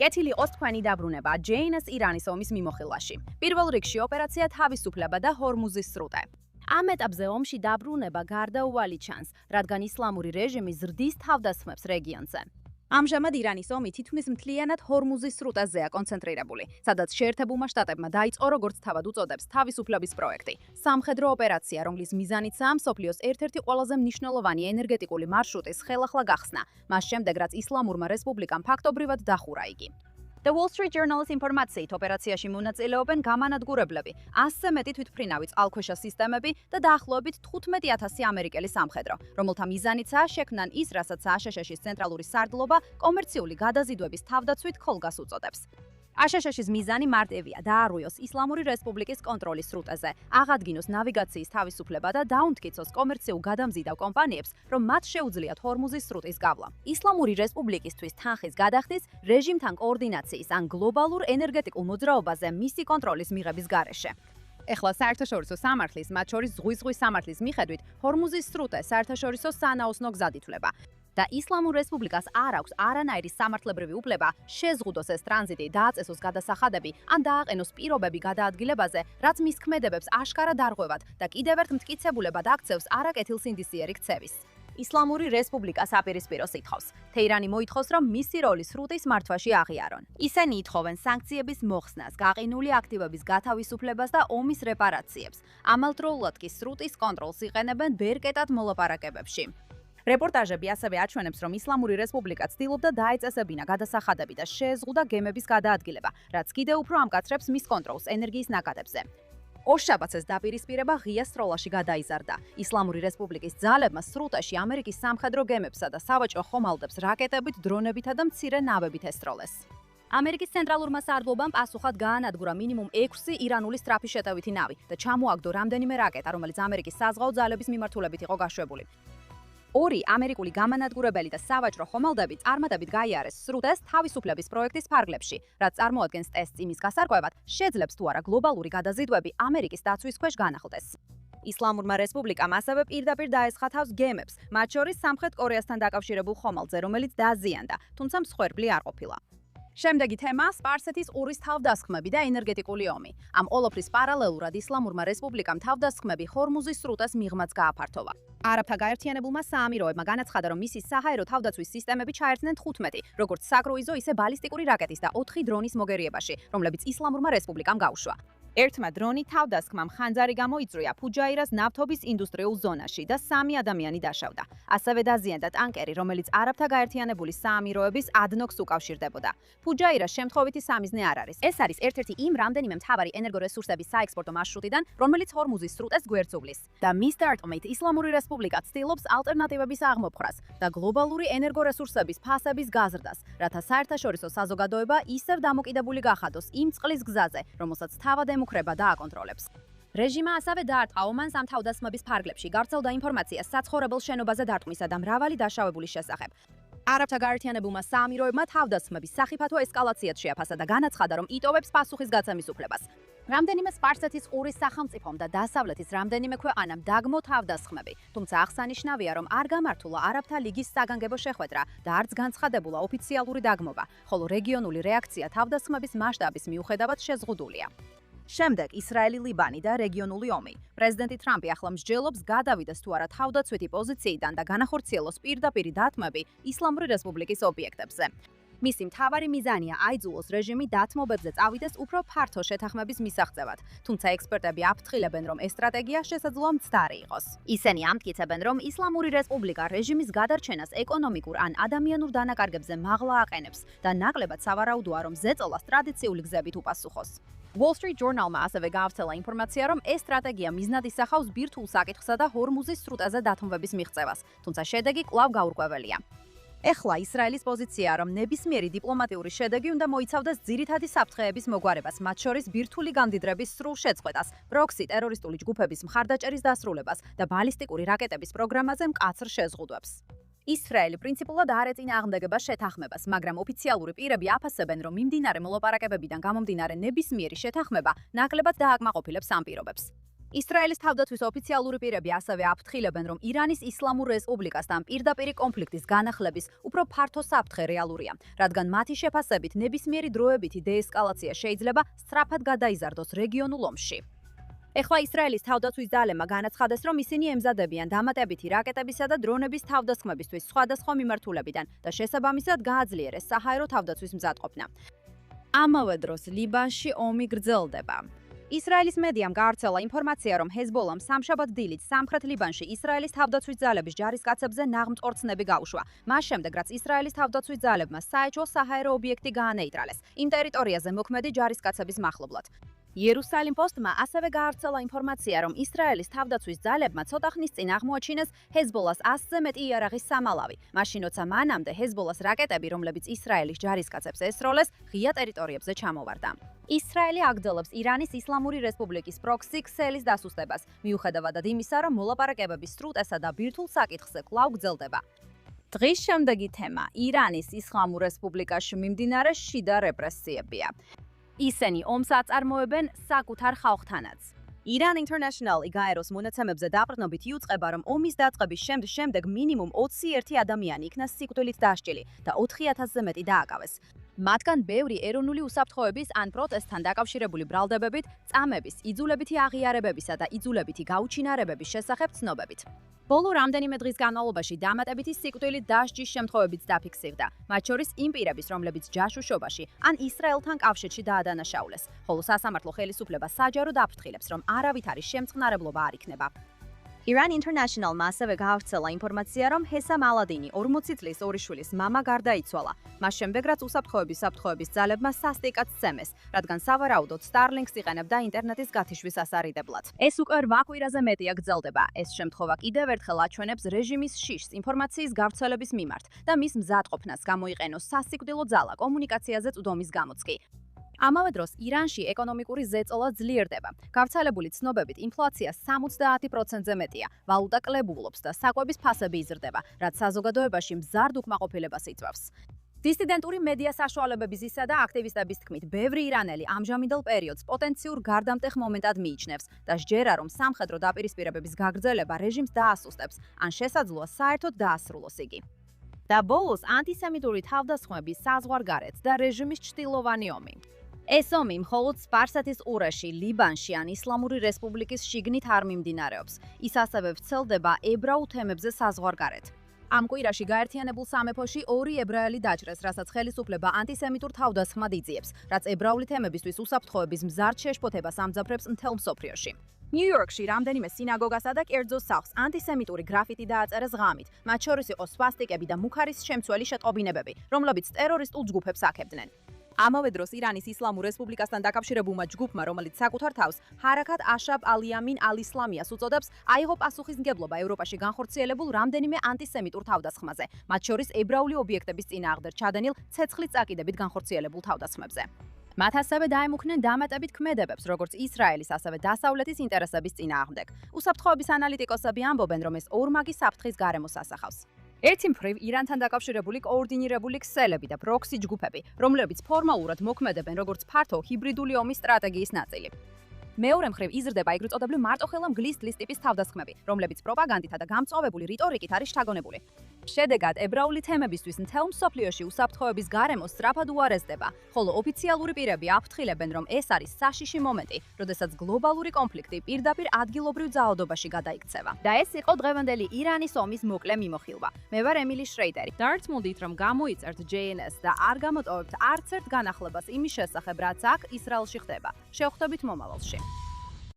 კეთილი იყოს თქვენი დაბრუნება ჯეინას ირანის ომის მიმოხილვაში. პირველ რიგში ოპერაცია თავისუფლება და ჰორმუზის სრუტე. ამ ეტაპზე ომში დაბრუნება გარდაუვალი ჩანს, რადგან ისლამური რეჟიმი ზრდის თავდასხმებს რეგიონზე. ამჟამად ირანის ომი თითქმის მთლიანად ჰორმუზის სრუტეზეა კონცენტრირებული, სადაც შეერთებულმა შტატებმა დაიწყო როგორც თავად უწოდებს თავისუფლების პროექტი. სამხედრო ოპერაცია, რომლის მიზანიცაა მსოფლიოს ერთ-ერთი ყველაზე მნიშვნელოვანი ენერგეტიკული მარშრუტის ხელახლა გახსნა, მას შემდეგ რაც ისლამურმა რესპუბლიკამ ფაქტობრივად დახურა იგი. The Wall Street Journal-ის ინფორმაციით ოპერაციაში მონაწილეობენ გამანადგურებლები, 100-ზე მეტი თვითმფრინავი წყალქვეშა სისტემები და დაახლოებით 15,000 ამერიკელი სამხედრო, რომელთა მიზანიცაა შექმნან ის, რასაც აშშ-ის ცენტრალური სარდლობა კომერციული გადაზიდვების თავდაცვით ქოლგას უწოდებს. აშშ-ის მიზანი მარტივია: დაარღვიოს ისლამური რესპუბლიკის კონტროლის სრუტეზე, აღადგინოს ნავიგაციის თავისუფლება და დაუნტკიცოს კომერციულ გადამზიდავ კომპანიებს, რომ მათ შეუძლიათ ჰორმუზის სრუტის გავლა. ისლამური რესპუბლიკისთვის თანხის გადახდის, რეჟიმთან კოორდინაციის ან გლობალურ ენერგეტიკულ მოძრაობაზე მისი კონტროლის მიღების გარეშე. ეხლა საერთაშორისო სამართლის, მათ შორის ზღვის სამართლის მიხედვით, ჰორმუზის სრუტე საერთაშორისო სანაოსნო გზად ითვლება. და ისლამურ რესპუბლიკას არ აქვს არანაირი სამართლებრივი უფლება შეზღუდოს ეს ტრანზიტი, დააწესოს გადასახადები ან დააყენოს პირობები გადაადგილებაზე, რაც მის ქმედებებს აშკარად არღვევად და კიდევ ერთ მტკიცებულებად აქცევს არაკეთილსინდისიერი ქცევის. ისლამური რესპუბლიკას აპირისპიროს ითხოვს. თეირანი მოითხოვს, რომ მისი როლი სრუტის მართვაში აღიარონ. ისინი ითხოვენ სანქციების მოხსნას, გაყინული აქტივების გათავისუფლებას და ომის რეპარაციებს. ამავდროულად კი სრუტის კონტროლს იყენებენ ბერკეტად მოლაპარაკებებში. რეპორტაჟები ასევე აჩვენებს, რომ ისლამური რესპუბლიკა ცდილობდა დაეწესებინა გადასახადები და შეეზღუდა გემების გადაადგილება, რაც კიდევ უფრო ამკაცრებს მის კონტროლს ენერგიის ნაკადებზე. ორშაბათს ეს დაპირისპირება ღია სროლაში გადაიზარდა. ისლამური რესპუბლიკის ძალებმა სრუტეში ამერიკის სამხედრო გემებსა და სავაჭრო ხომალდებს რაკეტებით, დრონებითა და მცირე ნავებით ესროლეს. ამერიკის ცენტრალურმა სარდლობამ პასუხად გაანადგურა მინიმუმ 6 ირანული სწრაფი შეტევითი ნავი და ჩამოაგდო რამდენიმე რაკეტა, რომელიც ამერიკის საზღვაო ძალების მიმართულებით იყო გაშვებული. ორი ამერიკული გამანადგურებელი და სავაჭრო ხომალდები წარმატებით გაიარეს სრუტეს თავისუფლების პროექტის ფარგლებში, რაც წარმოადგენს ტესტს იმის გასარკვევად, შეძლებს თუ არა გლობალური გადაზიდვები ამერიკის დაცვის ქვეშ განახლდეს. ისლამურმა რესპუბლიკამ ასევე პირდაპირ დაესხა თავს გემებს, მათ შორის სამხრეთ კორეასთან დაკავშირებულ ხომალდზე, რომელიც დაზიანდა, თუმცა მსხვერპლი არ ყოფილა. შემდეგი თემა სპარსეთის ყურის თავდასხმები და ენერგეტიკული ომი. ამ ყველაფრის პარალელურად ისლამურმა რესპუბლიკამ თავდასხმები ჰორმუზის სრუტეს მიღმაც გააფართოვა. არაბთა გაერთიანებულმა საამიროებმა განაცხადა, რომ მისი საჰაერო თავდაცვის სისტემები ჩაერთნენ 15, როგორც საკრუიზო, ისე ბალისტიკური რაკეტის და 4 დრონის მოგერიებაში, რომლებიც ისლამურმა რესპუბლიკამ გაუშვა. ერთმა დრონი თავდასხმამ ხანძარი გამოიწვია ფუჯაირას ნავთობის ინდუსტრიულ ზონაში და 3 ადამიანი დაშავდა. ასევე დაზიანდა ტანკერი, რომელიც არაბთა გაერთიანებული საამიროების ADNOC-ს უკავშირდებოდა. ფუჯაირას შემთხვევითი სამიზნე არ არის. ეს არის ერთ-ერთი იმ რამდენიმე მთავარი ენერგორესურსების საექსპორტო მარშრუტიდან, რომელიც ჰორმუზის სრუტეს გვერდს უვლის. და მის დარტყმით ისლამური რესპუბლიკა ცდილობს ალტერნატივების აღმოფხვრას და გლობალური ენერგორესურსების ფასების გაზრდას, რათა საერთაშორისო საზოგადოება ისევ დამოკიდებული გახადოს იმ წყლის გზაზე, რომელსაც თავად ემუქრება და აკონტროლებს. რეჟიმა ასევე დაარტყა ომანს ამ თავდასხმების ფარგლებში, გავრცელდა ინფორმაცია საცხოვრებელ შენობაზე დარტყმისა და მრავალი დაშავებულის შესახებ. არაბთა გაერთიანებულმა საამიროებმა თავდასხმების სახიფათო ესკალაციად შეაფასა და განაცხადა, რომ იტოვებს პასუხისგაცემის უფლებას. რამდენიმე სპარსეთის ყურის სახელმწიფომ და დასავლეთის რამდენიმე ქვეყანამ დაგმო თავდასხმები, თუმცა აღსანიშნავია, რომ არ გამართულა არაბთა ლიგის საგანგებო შეხვედრა და არც განცხადებულა ოფიციალური დაგმობა, ხოლო რეგიონული რეაქცია თავდასხმების მასშტაბის მიუხედავად შეზღუდულია. შემდეგ ისრაელი, ლიბანი და რეგიონული ომი. პრეზიდენტი ტრამპი ახლა მსჯელობს გადავიდეს თუ არა თავდაცვითი პოზიციიდან და განახორციელოს პირდაპირი დათმები ისლამური რესპუბლიკის ობიექტებზე. მისი მთავარი მიზანია აიძულოს რეჟიმი დათმობებზე წავიდეს უფრო ფართო შეთანხმების მისაღწევად, თუმცა ექსპერტები აფრთხილებენ, რომ ეს სტრატეგია შესაძლოა მცდარი იყოს. ისინი ამტკიცებენ, რომ ისლამური რესპუბლიკა რეჟიმის გადარჩენას ეკონომიკურ ან ადამიანურ დანაკარგებზე მაღლა აყენებს და ნაკლებად სავარაუდოა, რომ ზეწოლას ტრადიციული გზებით უპასუხოს. Wall Street Journal-მა ასევე გაავრცელა ინფორმაცია, რომ ეს სტრატეგია მიზნად ისახავს ბირთვულ საკითხსა და ჰორმუზის სრუტეზე დათმობების მიღწევას, თუმცა შედეგი კვლავ გაურკვეველია. ეხლა ისრაელის პოზიციაა, რომ ნებისმიერი დიპლომატიური შედეგი უნდა მოიცავდეს ძირითადი საფრთხეების მოგვარებას, მათ შორის ბირთვული გამდიდრების სრულ შეწყვეტას, პროქსი ტერორისტული ჯგუფების მხარდაჭერის დასრულებას და ბალისტიკური რაკეტების პროგრამაზე მკაცრ შეზღუდვებს. ისრაელი პრინციპულად არ ეწინააღმდეგება შეთანხმებას, მაგრამ ოფიციალური პირები აფასებენ, რომ მიმდინარე მოლაპარაკებებიდან გამომდინარე ნებისმიერი შეთანხმება ნაკლებად დააკმაყოფილებს ამ პირობებს. ისრაელის თავდაცვის ოფიციალური პირები ასევე აფრთხილებენ, რომ ირანის ისლამურ რესპუბლიკასთან პირდაპირი კონფლიქტის განახლების უფრო ფართო საფრთხე რეალურია, რადგან მათი შეფასებით ნებისმიერი დროებითი დეესკალაცია შეიძლება სწრაფად გადაიზარდოს რეგიონულ ომში. ეხლა ისრაელის თავდაცვის ძალებმა განაცხადეს, რომ ისინი ემზადებიან დამატებითი რაკეტებისა და დრონების თავდასხმებისთვის სხვადასხვა მიმართულებიდან და შესაბამისად გააძლიერეს საჰაერო თავდაცვის მზადყოფნა. ამავე დროს ლიბანში ომი გრძელდება. ისრაელის მედიამ გაავრცელა ინფორმაცია, რომ ჰეზბოლამ სამშაბათ დილით სამხრეთ ლიბანში ისრაელის თავდაცვის ძალების ჯარისკაცებზე ნაღმწორცნები გაუშვა. მას შემდეგ, რაც ისრაელის თავდაცვის ძალებმა საეჭვო საჰაერო ობიექტი გაანეიტრალეს იმ ტერიტორიაზე მოქმედი ჯარისკაცების მახლობლად. იერუსალიმ პოსტმა ასევე გაავრცელა ინფორმაცია, რომ ისრაელის თავდაცვის ძალებმა ცოტა ხნის წინ აღმოაჩინეს ჰეზბოლას 100-ზე მეტი იარაღის სამალავი, მაშინ როცა მანამდე ჰეზბოლას რაკეტები, რომლებიც ისრაელის ჯარისკაცებს ესროლეს, ღია ტერიტორიებზე ჩამოვარდა. ისრაელი აგრძელებს ირანის ისლამური რესპუბლიკის პროქსი ქსელის დასუსტებას, მიუხედავად იმისა, რომ მოლაპარაკებების სრუტესა და ბირთვულ საკითხზე კვლავ გრძელდება. დღის შემდეგი თემა ირანის ისლამურ რესპუბლიკაში მიმდინარე შიდა რეპრესიებია. ისინი ომს აწარმოებენ საკუთარ ხალხთანაც. Iran International გაეროს მონაცემებზე დაყრდნობით იუწყება, რომ ომის დაწყების შემდეგ მინიმუმ 21 ადამიანი იქნა სიკვდილით დასჯილი და 4000-ზე მეტი დააკავეს. მათგან ბევრი ეროვნული უსაფრთხოების ან პროტესტთან დაკავშირებული ბრალდებებით, წამების, იძულებითი აღიარებებისა და იძულებითი გაუჩინარებების შესახებ ცნობებით. ბოლო რამდენიმე დღის განმავლობაში დამატებითი სიკვდილით დასჯის შემთხვევებიც დაფიქსირდა, მათ შორის იმ პირების, რომლებიც ჯაშუშობაში ან ისრაელთან კავშირში დაადანაშაულეს, ხოლო სასამართლო ხელისუფლება საჯაროდ აფრთხილებს, რომ არავითარი შემწყნარებლობა არ იქნება. Iran International-მა ასევე გაავრცელა ინფორმაცია, რომ ჰესამ ალადინი 40 წლის ორი შვილის მამა გარდაიცვალა. მას შემდეგ, რაც უსაფრთხოების ძალებმა სასტიკად სცემეს, რადგან სავარაუდოდ Starlink-ს იყენებდა ინტერნეტის გათიშვის ასარიდებლად. ეს უკვე 8 კვირაზე მეტია გრძელდება. ეს შემთხვევა კიდევ ერთხელ აჩვენებს რეჟიმის შიშს ინფორმაციის გავრცელების მიმართ და მის მზადყოფნას გამოიყენოს სასიკვდილო ძალა კომუნიკაციაზე წვდომის გამოც კი. ამავე დროს ირანში ეკონომიკური ზეწოლა ძლიერდება. გავრცელებული ცნობებით ინფლაცია 70%-ზე მეტია, ვალუტა კლებულობს და საკვების ფასები იზრდება, რაც საზოგადოებაში მზარდ უკმაყოფილებას იწვევს. დისიდენტური მედია საშუალებებისა და აქტივისტების თქმით, ბევრი ირანელი ამჟამინდელ პერიოდს პოტენციურ გარდამტეხ მომენტად მიიჩნევს და სჯერა, რომ სამხედრო დაპირისპირებების გაგრძელება რეჟიმს დაასუსტებს, ან შესაძლოა საერთოდ დაასრულოს იგი. და ბოლოს ანტისემიტური თავდასხმების საზღვარგარეთ და რეჟიმის ჩრდილოვანი ომი. ეს ომი მხოლოდ სპარსეთის ყურეში, ლიბანში ან ისლამური რესპუბლიკის შიგნით არ მიმდინარეობს. ის ასევე ვრცელდება ებრაულ თემებზე საზღვარგარეთ. ამ კვირაში გაერთიანებულ სამეფოში 2 ებრაელი დაჭრეს, რასაც ხელისუფლება ანტისემიტურ თავდასხმად იძიებს, რაც ებრაული თემებისთვის უსაფრთხოების მზარდ შეშფოთებას ამძაფრებს მთელ მსოფლიოში. ნიუ-იორკში რამდენიმე სინაგოგასა და კერძო სახლს ანტისემიტური გრაფიტი დააწერეს ღამით, მათ შორის იყო სვასტიკები და მუქარის შემცველი შეტყობინებები, რომლებიც ტერორისტულ ჯგუფებს აქებდნენ. ამავე დროს ირანის ისლამურ რესპუბლიკასთან დაკავშირებულმა ჯგუფმა, რომელიც საკუთარ თავს ჰარაკათ აშაბ ალ-იამინ ალ-ისლამიას უწოდებს, აიღო პასუხისმგებლობა ევროპაში განხორციელებულ რამდენიმე ანტისემიტურ თავდასხმაზე, მათ შორის ებრაული ობიექტების წინააღმდეგ ჩადენილ ცეცხლით წაკიდებით განხორციელებულ თავდასხმებზე. მათ ასევე დაემუქნენ დამატებით ქმედებებს, როგორც ისრაელის, ასევე დასავლეთის ინტერესების წინააღმდეგ. უსაფრთხოების ანალიტიკოსები ამბობენ, რომ ეს ორმაგი საფრთხის გარემოს ასახავს. ერთი მხრივ ირანთან დაკავშირებული კოორდინირებული ქსელები და პროქსი ჯგუფები, რომლებიც ფორმალურად მოქმედებენ როგორც ფართო ჰიბრიდული ომის სტრატეგიის ნაწილი. მეორე მხრივ იზრდება ეგრეთ წოდებული მარტოხელა მგლის დილის ტიპის თავდასხმები, რომლებიც პროპაგანდითა და გამწვავებული რიტორიკით არის შთაგონებული. შედეგად, ებრაული თემებისთვის მთელ მსოფლიოში უსაფრთხოების გარემო სწრაფად უარესდება, ხოლო ოფიციალური პირები აფრთხილებენ, რომ ეს არის საშიში მომენტი, როდესაც გლობალური კონფლიქტი პირდაპირ ადგილობრივ ძალადობაში გადაიქცევა. და ეს იყო დღევანდელი ირანის ომის მოკლე მიმოხილვა. მე ვარ ემილი შრეიდერი. დარწმუნდით, რომ გამოიწერთ JNS და არ გამოტოვებთ არც ერთ განახლებას იმის შესახებ, რაც აქ ისრაელში ხდება. შევხვდებით მომავალში.